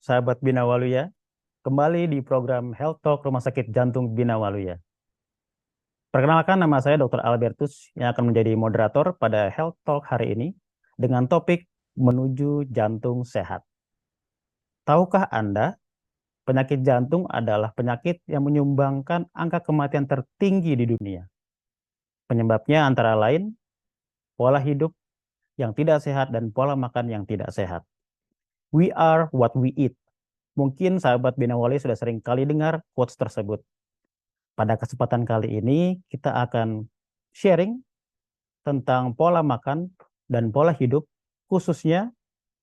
sahabat Bina Waluya, kembali di program Health Talk Rumah Sakit Jantung Bina Waluya. Perkenalkan, nama saya Dr. Albertus yang akan menjadi moderator pada Health Talk hari ini dengan topik menuju jantung sehat. Tahukah Anda, penyakit jantung adalah penyakit yang menyumbangkan angka kematian tertinggi di dunia. Penyebabnya antara lain pola hidup yang tidak sehat dan pola makan yang tidak sehat. We are what we eat. Mungkin sahabat Bina Waluya sudah sering kali dengar quotes tersebut. Pada kesempatan kali ini kita akan sharing tentang pola makan dan pola hidup khususnya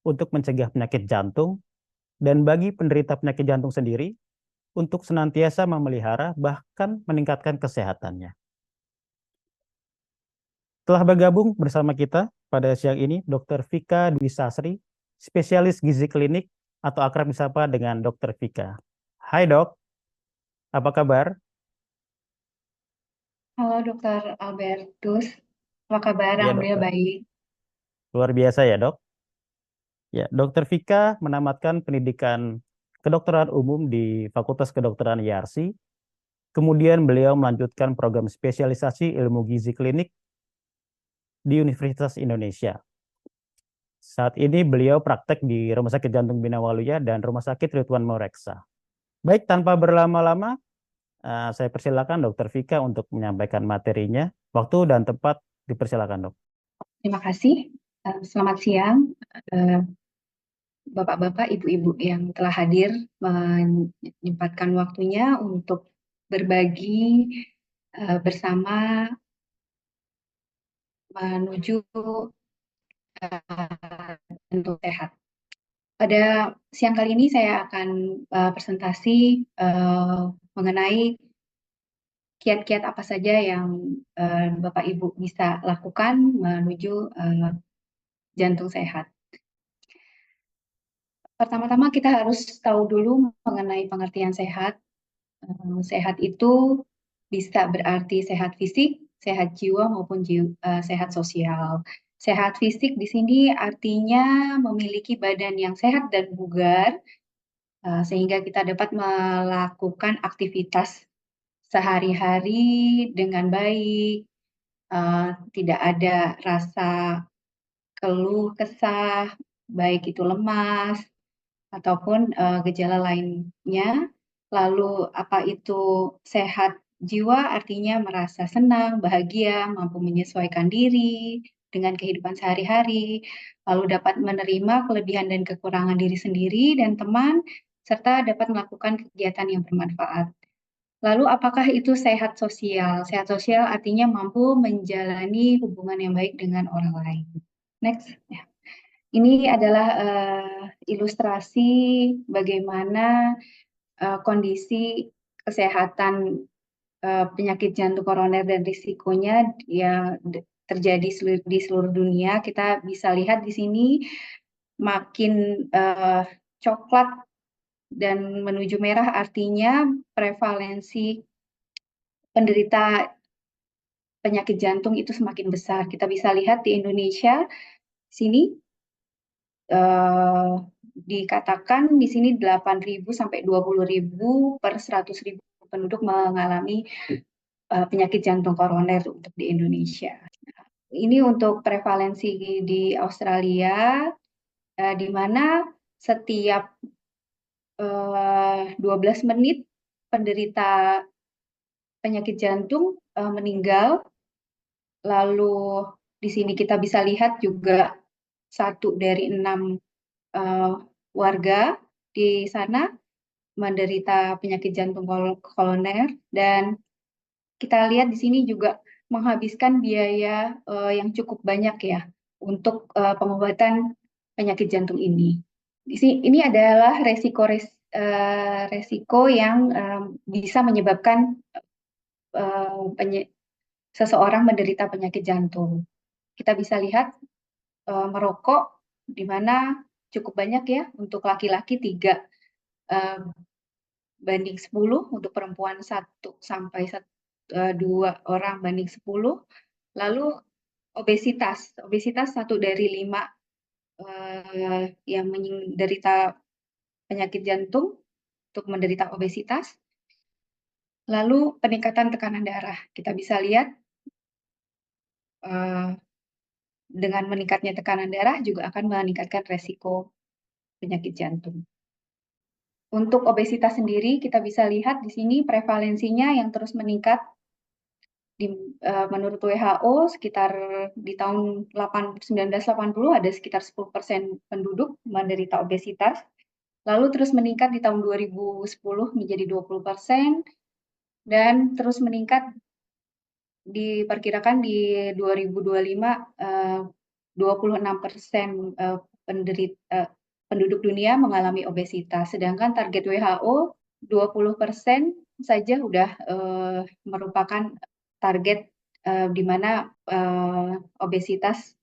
untuk mencegah penyakit jantung dan bagi penderita penyakit jantung sendiri untuk senantiasa memelihara bahkan meningkatkan kesehatannya. Telah bergabung bersama kita pada siang ini Dr. Vika Dwi Sasri, spesialis gizi klinik atau akrab disapa dengan Dr. Vika. Hai Dok, apa kabar? Halo Dokter Albertus, apa kabar? Ya Alhamdulillah dokter, baik. luar biasa ya dok. Ya, Dr. Vika menamatkan pendidikan kedokteran umum di Fakultas Kedokteran Yarsi. Kemudian beliau melanjutkan program spesialisasi ilmu gizi klinik di Universitas Indonesia. Saat ini beliau praktek di Rumah Sakit Jantung Bina Waluya dan Rumah Sakit Ridwan Moreksa. Baik, tanpa berlama-lama, saya persilakan Dr. Vika untuk menyampaikan materinya. Waktu dan tempat dipersilakan, Dok. Terima kasih. Selamat siang, eh, Bapak-bapak, Ibu-ibu yang telah hadir menyempatkan waktunya untuk berbagi bersama menuju jantung sehat. Pada siang kali ini saya akan presentasi mengenai kiat-kiat apa saja yang Bapak Ibu bisa lakukan menuju jantung sehat. Pertama-tama kita harus tahu dulu mengenai pengertian sehat. Sehat itu bisa berarti sehat fisik, sehat jiwa maupun sehat sosial. Sehat fisik di sini artinya memiliki badan yang sehat dan bugar, sehingga kita dapat melakukan aktivitas sehari-hari dengan baik, tidak ada rasa keluh kesah, baik itu lemas ataupun gejala lainnya. Lalu apa itu sehat jiwa artinya merasa senang, bahagia, mampu menyesuaikan diri dengan kehidupan sehari-hari, lalu dapat menerima kelebihan dan kekurangan diri sendiri dan teman, serta dapat melakukan kegiatan yang bermanfaat. Lalu apakah itu sehat sosial? Sehat sosial artinya mampu menjalani hubungan yang baik dengan orang lain. Next. Ya. Ini adalah ilustrasi bagaimana kondisi kesehatan penyakit jantung koroner dan risikonya yang terjadi di seluruh dunia. Kita bisa lihat di sini makin coklat dan menuju merah artinya prevalensi penderita penyakit jantung itu semakin besar. Kita bisa lihat di Indonesia sini eh, dikatakan di sini 8.000 sampai 20.000 per 100.000 penduduk mengalami penyakit jantung koroner untuk di Indonesia. Ini untuk prevalensi di Australia, di mana setiap 12 menit penderita penyakit jantung meninggal. Lalu di sini kita bisa lihat juga 1 dari 6 eh, warga di sana menderita penyakit jantung koroner, dan kita lihat di sini juga menghabiskan biaya yang cukup banyak ya untuk pengobatan penyakit jantung ini. Ini adalah resiko yang bisa menyebabkan seseorang menderita penyakit jantung. Kita bisa lihat merokok di mana cukup banyak ya, untuk laki-laki 3 banding 10, untuk perempuan 1 sampai 2 orang banding 10. Lalu obesitas 1 dari 5 yang menderita penyakit jantung untuk menderita obesitas. Lalu peningkatan tekanan darah. Kita bisa lihat dengan meningkatnya tekanan darah juga akan meningkatkan resiko penyakit jantung. Untuk obesitas sendiri, kita bisa lihat di sini prevalensinya yang terus meningkat. Menurut WHO, sekitar di tahun 1980 ada sekitar 10% penduduk menderita obesitas. Lalu terus meningkat di tahun 2010 menjadi 20%, dan terus meningkat diperkirakan di 2025 26% penduduk dunia mengalami obesitas, sedangkan target WHO 20% saja sudah merupakan target di mana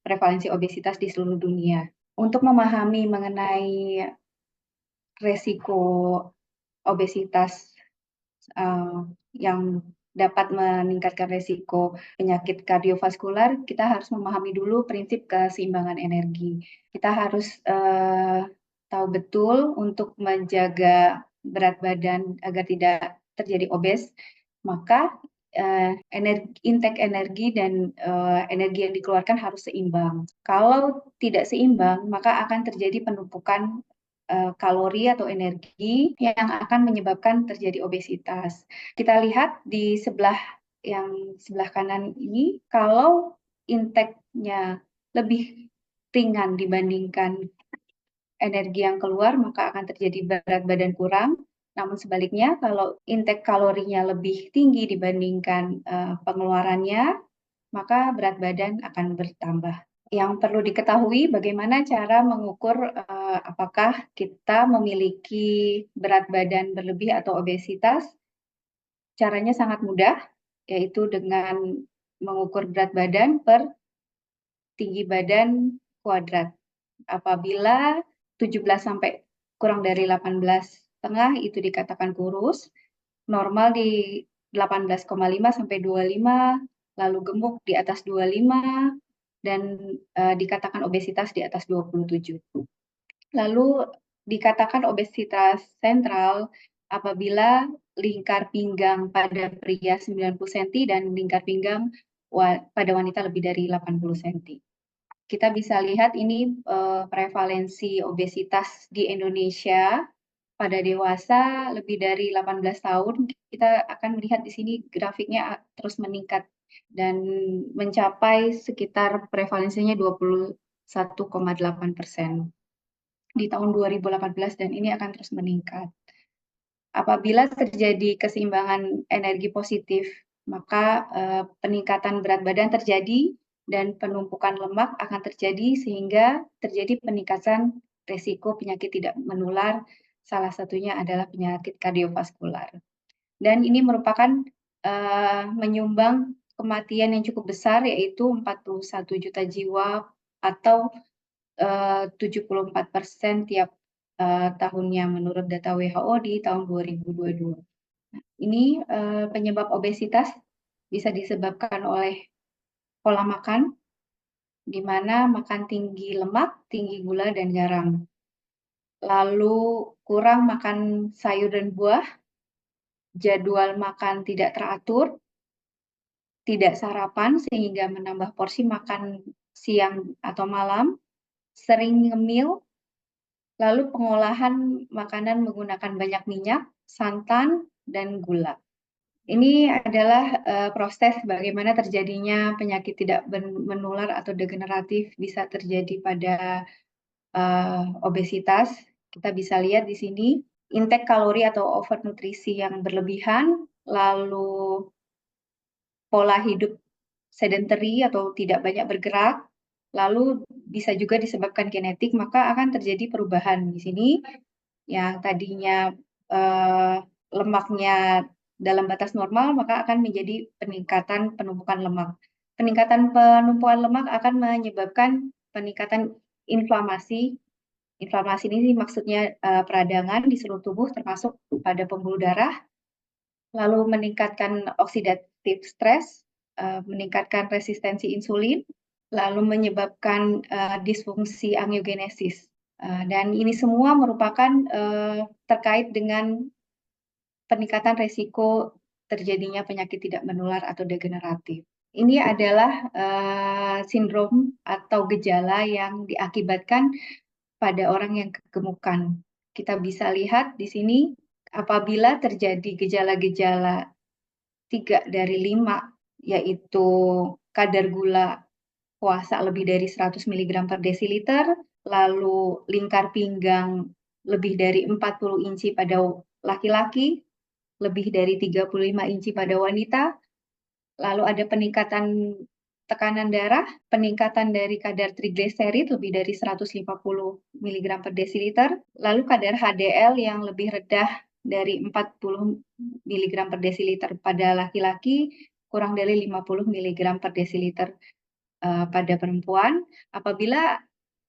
prevalensi obesitas di seluruh dunia. Untuk memahami mengenai resiko obesitas yang dapat meningkatkan resiko penyakit kardiovaskular, kita harus memahami dulu prinsip keseimbangan energi. Kita harus tahu betul untuk menjaga berat badan agar tidak terjadi obes, maka intake energi dan energi yang dikeluarkan harus seimbang. Kalau tidak seimbang, maka akan terjadi penumpukan kalori atau energi yang akan menyebabkan terjadi obesitas. Kita lihat di yang sebelah kanan ini, kalau intake-nya lebih ringan dibandingkan energi yang keluar, maka akan terjadi berat badan kurang. Namun sebaliknya, kalau intake kalorinya lebih tinggi dibandingkan pengeluarannya, maka berat badan akan bertambah. Yang perlu diketahui bagaimana cara mengukur apakah kita memiliki berat badan berlebih atau obesitas. Caranya sangat mudah, yaitu dengan mengukur berat badan per tinggi badan kuadrat. Apabila 17 sampai kurang dari 18,5 itu dikatakan kurus, normal di 18,5 sampai 25, lalu gemuk di atas 25, dan dikatakan obesitas di atas 27. Lalu dikatakan obesitas sentral apabila lingkar pinggang pada pria 90 cm dan lingkar pinggang pada wanita lebih dari 80 cm. Kita bisa lihat ini prevalensi obesitas di Indonesia pada dewasa lebih dari 18 tahun. Kita akan melihat di sini grafiknya terus meningkat dan mencapai sekitar prevalensinya 21,8% di tahun 2018, dan ini akan terus meningkat. Apabila terjadi keseimbangan energi positif, maka peningkatan berat badan terjadi dan penumpukan lemak akan terjadi sehingga terjadi peningkatan risiko penyakit tidak menular, salah satunya adalah penyakit kardiovaskular. Dan ini merupakan menyumbang kematian yang cukup besar, yaitu 41 juta jiwa atau 74% tiap tahunnya menurut data WHO di tahun 2022. Ini penyebab obesitas bisa disebabkan oleh pola makan, di mana makan tinggi lemak, tinggi gula, dan garam. Lalu kurang makan sayur dan buah, jadwal makan tidak teratur, tidak sarapan sehingga menambah porsi makan siang atau malam, sering ngemil, lalu pengolahan makanan menggunakan banyak minyak, santan, dan gula. Ini adalah proses bagaimana terjadinya penyakit tidak menular atau degeneratif bisa terjadi pada obesitas. Kita bisa lihat di sini intake kalori atau overnutrisi yang berlebihan, lalu pola hidup sedentary atau tidak banyak bergerak, lalu bisa juga disebabkan genetik, maka akan terjadi perubahan di sini yang tadinya lemaknya dalam batas normal, maka akan menjadi peningkatan penumpukan lemak. Peningkatan penumpukan lemak akan menyebabkan peningkatan inflamasi. Inflamasi ini maksudnya peradangan di seluruh tubuh termasuk pada pembuluh darah, lalu meningkatkan oxidative stress, meningkatkan resistensi insulin, lalu menyebabkan disfungsi angiogenesis. Dan ini semua merupakan terkait dengan peningkatan resiko terjadinya penyakit tidak menular atau degeneratif. Ini adalah sindrom atau gejala yang diakibatkan pada orang yang kegemukan. Kita bisa lihat di sini apabila terjadi gejala-gejala 3 dari 5, yaitu kadar gula puasa lebih dari 100 mg per desiliter, lalu lingkar pinggang lebih dari 40 inci pada laki-laki, lebih dari 35 inci pada wanita, lalu ada peningkatan tekanan darah, peningkatan dari kadar trigliserid lebih dari 150 mg per desiliter, lalu kadar HDL yang lebih rendah dari 40 mg per desiliter pada laki-laki, kurang dari 50 mg per desiliter pada perempuan. Apabila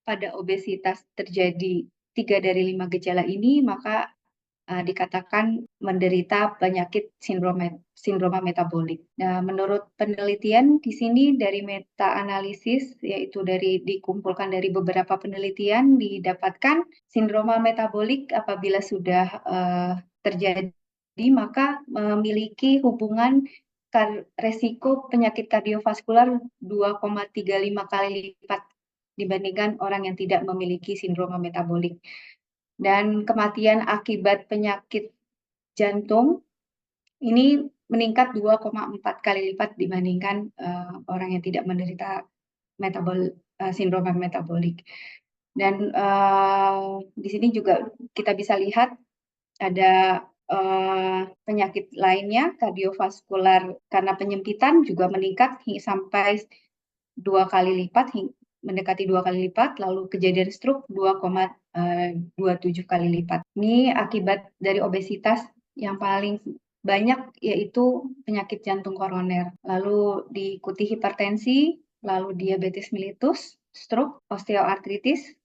pada obesitas terjadi 3 dari 5 gejala ini, maka dikatakan menderita penyakit sindroma metabolik. Nah, menurut penelitian di sini dari meta-analisis, yaitu dikumpulkan dari beberapa penelitian, didapatkan sindroma metabolik apabila sudah terjadi, maka memiliki hubungan resiko penyakit kardiovaskular 2,35 kali lipat dibandingkan orang yang tidak memiliki sindroma metabolik. Dan kematian akibat penyakit jantung ini meningkat 2,4 kali lipat dibandingkan orang yang tidak menderita sindrom metabolik. Dan di sini juga kita bisa lihat ada penyakit lainnya, kardiovaskular karena penyempitan juga meningkat sampai 2 kali lipat, mendekati 2 kali lipat, lalu kejadian stroke 2,27 kali lipat. Ini akibat dari obesitas yang paling banyak yaitu penyakit jantung koroner, lalu diikuti hipertensi, lalu diabetes mellitus, stroke, osteoartritis,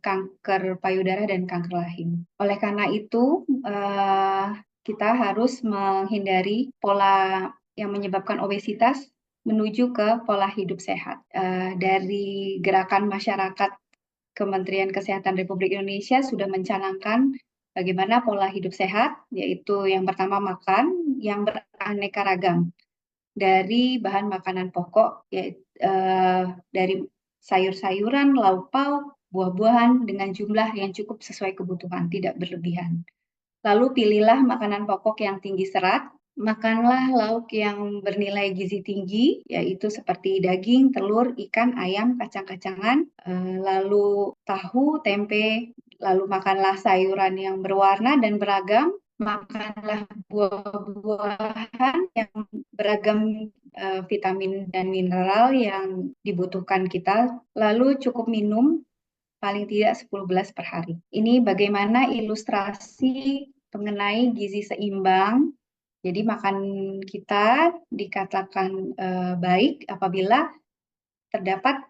kanker payudara, dan kanker rahim. Oleh karena itu, kita harus menghindari pola yang menyebabkan obesitas menuju ke pola hidup sehat. Dari gerakan masyarakat Kementerian Kesehatan Republik Indonesia sudah mencanangkan bagaimana pola hidup sehat, yaitu yang pertama makan yang beraneka ragam dari bahan makanan pokok, yaitu dari sayur-sayuran, lauk pauk, buah-buahan dengan jumlah yang cukup sesuai kebutuhan, tidak berlebihan. Lalu pilihlah makanan pokok yang tinggi serat, makanlah lauk yang bernilai gizi tinggi, yaitu seperti daging, telur, ikan, ayam, kacang-kacangan, lalu tahu, tempe, lalu makanlah sayuran yang berwarna dan beragam, makanlah buah-buahan yang beragam vitamin dan mineral yang dibutuhkan kita, lalu cukup minum paling tidak 10 gelas per hari. Ini bagaimana ilustrasi mengenai gizi seimbang. Jadi makan kita dikatakan baik apabila terdapat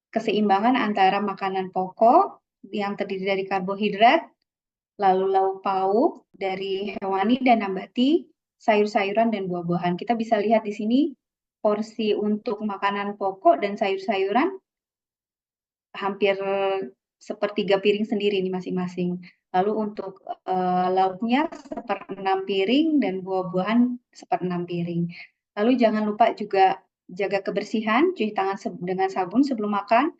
keseimbangan antara makanan pokok yang terdiri dari karbohidrat, lalu lauk pauk dari hewani dan nabati, sayur-sayuran dan buah-buahan. Kita bisa lihat di sini porsi untuk makanan pokok dan sayur-sayuran hampir sepertiga piring sendiri nih masing-masing. Lalu untuk lauknya 1/6 piring dan buah-buahan 1/6 piring. Lalu jangan lupa juga jaga kebersihan, cuci tangan dengan sabun sebelum makan.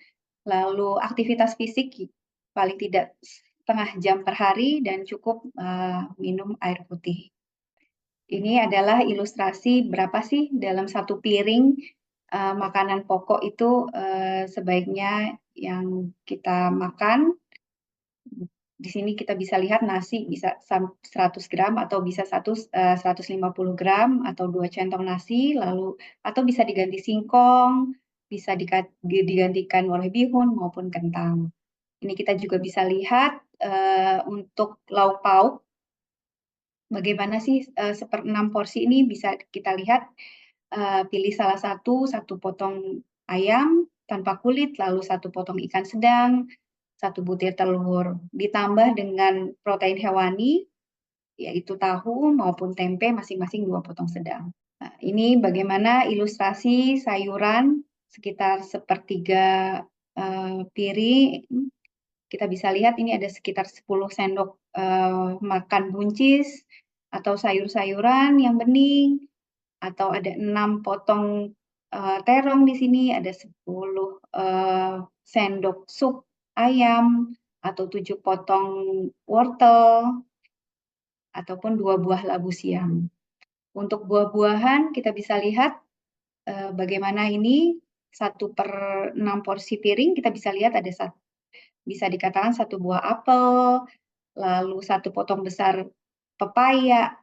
Lalu aktivitas fisik paling tidak setengah jam per hari dan cukup minum air putih. Ini adalah ilustrasi berapa sih dalam satu piring makanan pokok itu sebaiknya yang kita makan. Di sini kita bisa lihat nasi bisa 100 gram atau bisa 150 gram atau 2 centong nasi, lalu atau bisa diganti singkong, bisa digantikan oleh bihun maupun kentang. Ini kita juga bisa lihat untuk lauk pauk, bagaimana sih 1/6 porsi ini bisa kita lihat. Pilih salah satu potong ayam tanpa kulit, lalu 1 potong ikan sedang, 1 butir telur, ditambah dengan protein hewani, yaitu tahu maupun tempe masing-masing 2 potong sedang. Nah, ini bagaimana ilustrasi sayuran sekitar sepertiga piring, kita bisa lihat ini ada sekitar 10 sendok makan buncis atau sayur-sayuran yang bening, atau ada 6 potong terong di sini, ada 10 sendok sup ayam, atau 7 potong wortel, ataupun 2 buah labu siam. Untuk buah-buahan kita bisa lihat bagaimana ini 1/6 porsi piring, kita bisa lihat ada bisa dikatakan 1 buah apel, lalu 1 potong besar pepaya,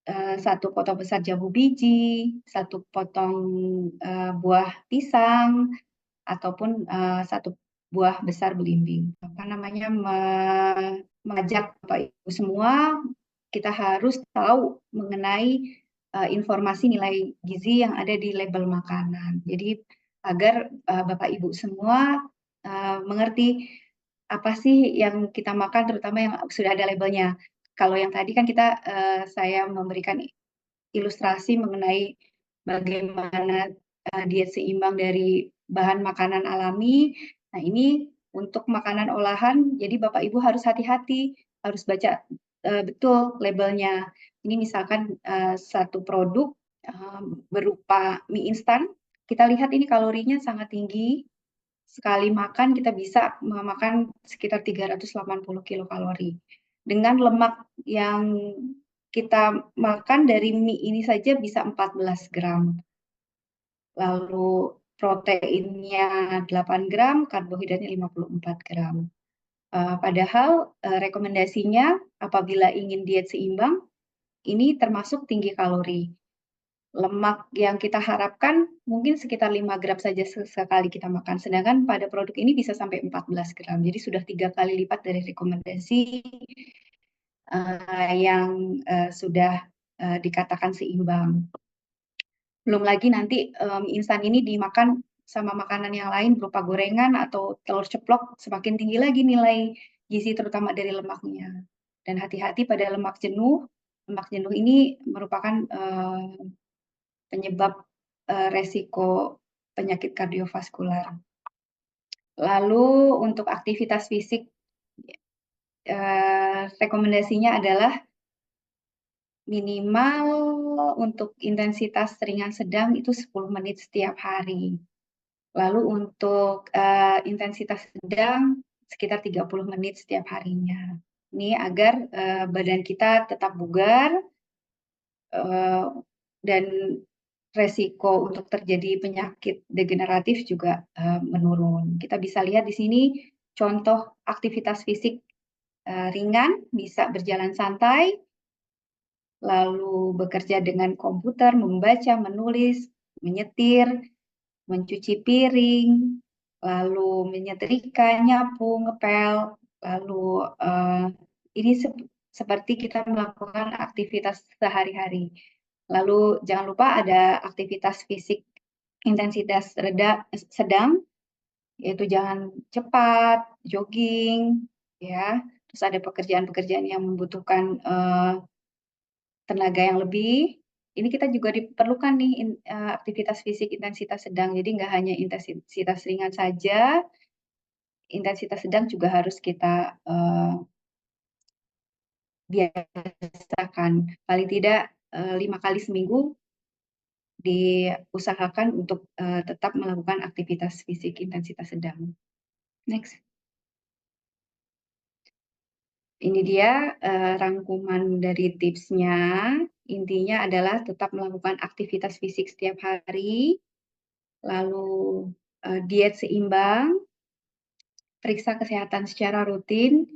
1 potong besar jambu biji, 1 potong buah pisang, ataupun 1 buah besar belimbing. Apa namanya, mengajak Bapak Ibu semua, kita harus tahu mengenai informasi nilai gizi yang ada di label makanan. Jadi agar Bapak Ibu semua mengerti apa sih yang kita makan, terutama yang sudah ada labelnya. Kalau yang tadi kan saya memberikan ilustrasi mengenai bagaimana diet seimbang dari bahan makanan alami. Nah, ini untuk makanan olahan, jadi Bapak Ibu harus hati-hati, harus baca betul labelnya. Ini misalkan satu produk berupa mie instan, kita lihat ini kalorinya sangat tinggi. Sekali makan kita bisa memakan sekitar 380 kilokalori. Dengan lemak yang kita makan dari mie ini saja bisa 14 gram. Lalu proteinnya 8 gram, karbohidratnya 54 gram. Padahal rekomendasinya apabila ingin diet seimbang, ini termasuk tinggi kalori. Lemak yang kita harapkan mungkin sekitar 5 gram saja sekali kita makan. Sedangkan pada produk ini bisa sampai 14 gram. Jadi sudah 3 kali lipat dari rekomendasi yang sudah dikatakan seimbang. Belum lagi nanti mie instan ini dimakan sama makanan yang lain berupa gorengan atau telur ceplok, semakin tinggi lagi nilai gizi terutama dari lemaknya. Dan hati-hati pada lemak jenuh. Lemak jenuh ini merupakan penyebab resiko penyakit kardiovaskular. Lalu untuk aktivitas fisik, rekomendasinya adalah minimal untuk intensitas ringan sedang itu 10 menit setiap hari. Lalu untuk intensitas sedang sekitar 30 menit setiap harinya. Ini agar badan kita tetap bugar dan resiko untuk terjadi penyakit degeneratif juga menurun. Kita bisa lihat di sini contoh aktivitas fisik ringan, bisa berjalan santai, lalu bekerja dengan komputer, membaca, menulis, menyetir, mencuci piring, lalu menyetrika, nyapu, ngepel, lalu ini seperti kita melakukan aktivitas sehari-hari. Lalu jangan lupa ada aktivitas fisik intensitas sedang, yaitu jalan cepat, jogging, ya. Terus ada pekerjaan-pekerjaan yang membutuhkan tenaga yang lebih. Ini kita juga diperlukan nih aktivitas fisik intensitas sedang. Jadi nggak hanya intensitas ringan saja, intensitas sedang juga harus kita biasakan. Paling tidak 5 kali seminggu diusahakan untuk tetap melakukan aktivitas fisik intensitas sedang. Next. Ini dia rangkuman dari tipsnya. Intinya adalah tetap melakukan aktivitas fisik setiap hari, lalu diet seimbang, periksa kesehatan secara rutin,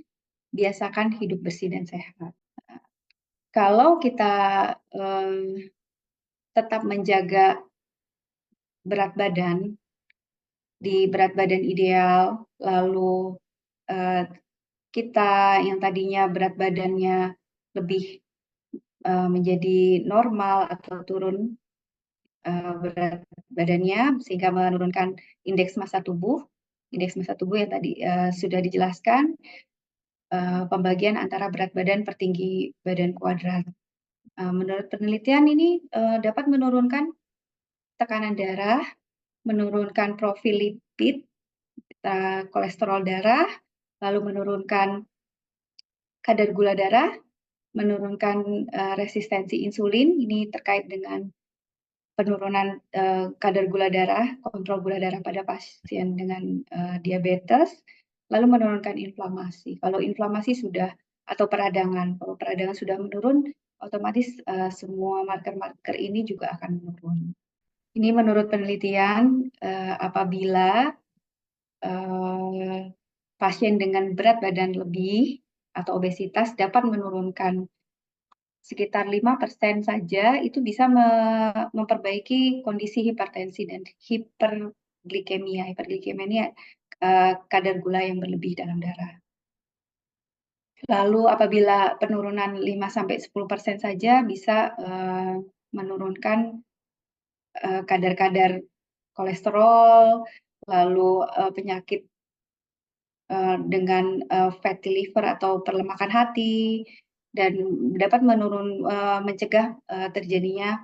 biasakan hidup bersih dan sehat. Kalau kita tetap menjaga berat badan, di berat badan ideal, lalu kita yang tadinya berat badannya lebih menjadi normal atau turun berat badannya sehingga menurunkan indeks massa tubuh. Indeks massa tubuh yang tadi sudah dijelaskan, pembagian antara berat badan per tinggi badan kuadrat. Menurut penelitian ini dapat menurunkan tekanan darah, menurunkan profil lipid, kolesterol darah, lalu menurunkan kadar gula darah, menurunkan resistensi insulin. Ini terkait dengan penurunan kadar gula darah, kontrol gula darah pada pasien dengan diabetes, lalu menurunkan inflamasi. Kalau inflamasi sudah atau peradangan, kalau peradangan sudah menurun, otomatis semua marker-marker ini juga akan menurun. Ini menurut penelitian apabila pasien dengan berat badan lebih atau obesitas dapat menurunkan sekitar 5% saja, itu bisa memperbaiki kondisi hipertensi dan hiperglikemia. Hiperglikemia ini kadar gula yang berlebih dalam darah. Lalu apabila penurunan 5-10% saja bisa menurunkan kadar-kadar kolesterol, lalu penyakit dengan fatty liver atau perlemakan hati, dan dapat mencegah terjadinya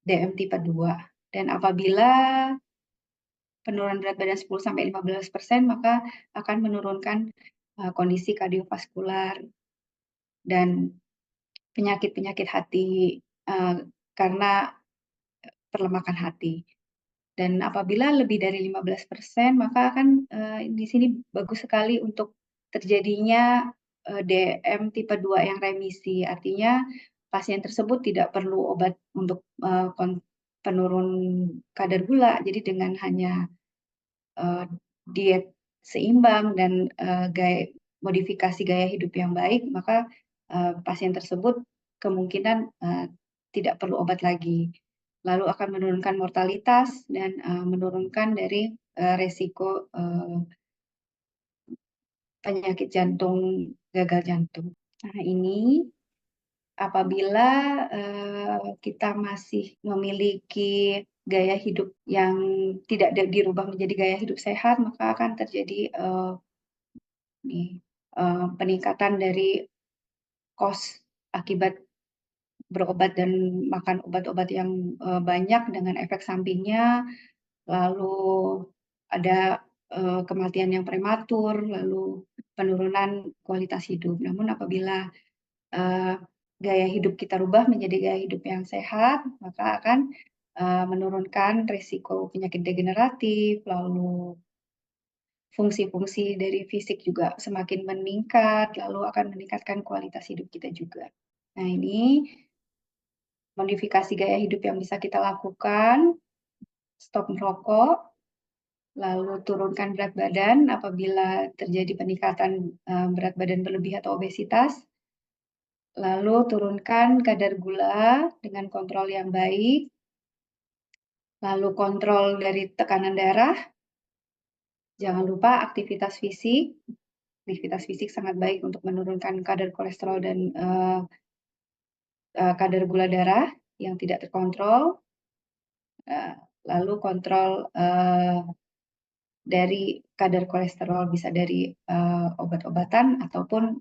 DM tipe 2. Dan apabila penurunan berat badan 10-15%, maka akan menurunkan kondisi kardiovaskular dan penyakit-penyakit hati karena perlemakan hati. Dan apabila lebih dari 15%, maka akan di sini bagus sekali untuk terjadinya DM tipe 2 yang remisi. Artinya pasien tersebut tidak perlu obat untuk penurun kadar gula. Jadi dengan hanya diet seimbang dan modifikasi gaya hidup yang baik, maka pasien tersebut kemungkinan tidak perlu obat lagi. Lalu akan menurunkan mortalitas dan menurunkan dari resiko penyakit jantung, gagal jantung. Nah, ini apabila kita masih memiliki gaya hidup yang tidak dirubah menjadi gaya hidup sehat, maka akan terjadi peningkatan dari kos akibat berobat dan makan obat-obat yang banyak dengan efek sampingnya, lalu ada kematian yang prematur, lalu penurunan kualitas hidup. Namun apabila gaya hidup kita rubah menjadi gaya hidup yang sehat, maka akan menurunkan risiko penyakit degeneratif, lalu fungsi-fungsi dari fisik juga semakin meningkat, lalu akan meningkatkan kualitas hidup kita juga. Nah, ini modifikasi gaya hidup yang bisa kita lakukan: stop merokok, lalu turunkan berat badan apabila terjadi peningkatan berat badan berlebih atau obesitas, lalu turunkan kadar gula dengan kontrol yang baik, lalu kontrol dari tekanan darah, jangan lupa aktivitas fisik. Aktivitas fisik sangat baik untuk menurunkan kadar kolesterol dan kadar gula darah yang tidak terkontrol. Lalu kontrol dari kadar kolesterol, bisa dari obat-obatan ataupun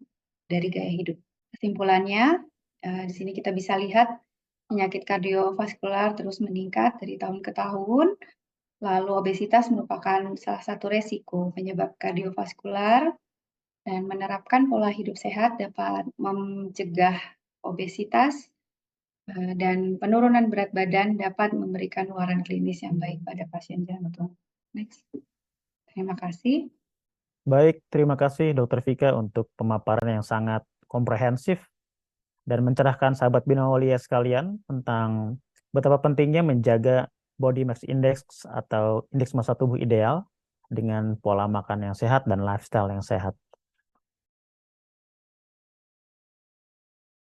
dari gaya hidup. Kesimpulannya, di sini kita bisa lihat penyakit kardiovaskular terus meningkat dari tahun ke tahun. Lalu obesitas merupakan salah satu resiko penyebab kardiovaskular, dan menerapkan pola hidup sehat dapat mencegah obesitas, dan penurunan berat badan dapat memberikan luaran klinis yang baik pada pasien jantung. Next. Terima kasih. Baik, terima kasih Dr. Vika untuk pemaparan yang sangat komprehensif dan mencerahkan sahabat Binawalia sekalian tentang betapa pentingnya menjaga body mass index atau indeks massa tubuh ideal dengan pola makan yang sehat dan lifestyle yang sehat.